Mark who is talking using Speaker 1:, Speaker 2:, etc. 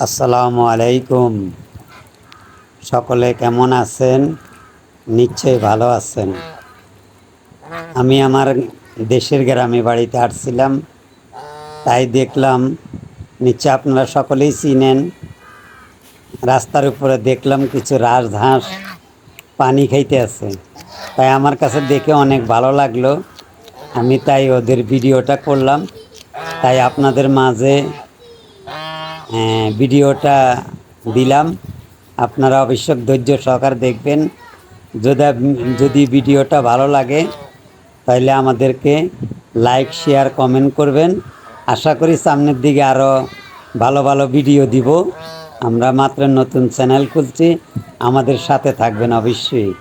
Speaker 1: আসসালামু আলাইকুম। সকলে কেমন আছেন? নিশ্চয়ই ভালো আছেন। আমি আমার দেশের গ্রামে বাড়িতে আসছিলাম, তাই দেখলাম নিশ্চয় আপনারা সকলেই চিনেন। রাস্তার উপরে দেখলাম কিছু রাজহাঁস পানি খাইতে আছে, তাই আমার কাছে দেখে অনেক ভালো লাগলো। আমি তাই ওদের ভিডিওটা করলাম, তাই আপনাদের মাঝে ভিডিওটা দিলাম। আপনারা অবশ্যই ধৈর্য সহকারে দেখবেন। যদি যদি ভিডিওটা ভালো লাগে তাহলে আমাদেরকে লাইক শেয়ার কমেন্ট করবেন। আশা করি সামনের দিকে আরও ভালো ভালো ভিডিও দিব। আমরা মাত্র নতুন চ্যানেল খুলছি, আমাদের সাথে থাকবেন অবশ্যই।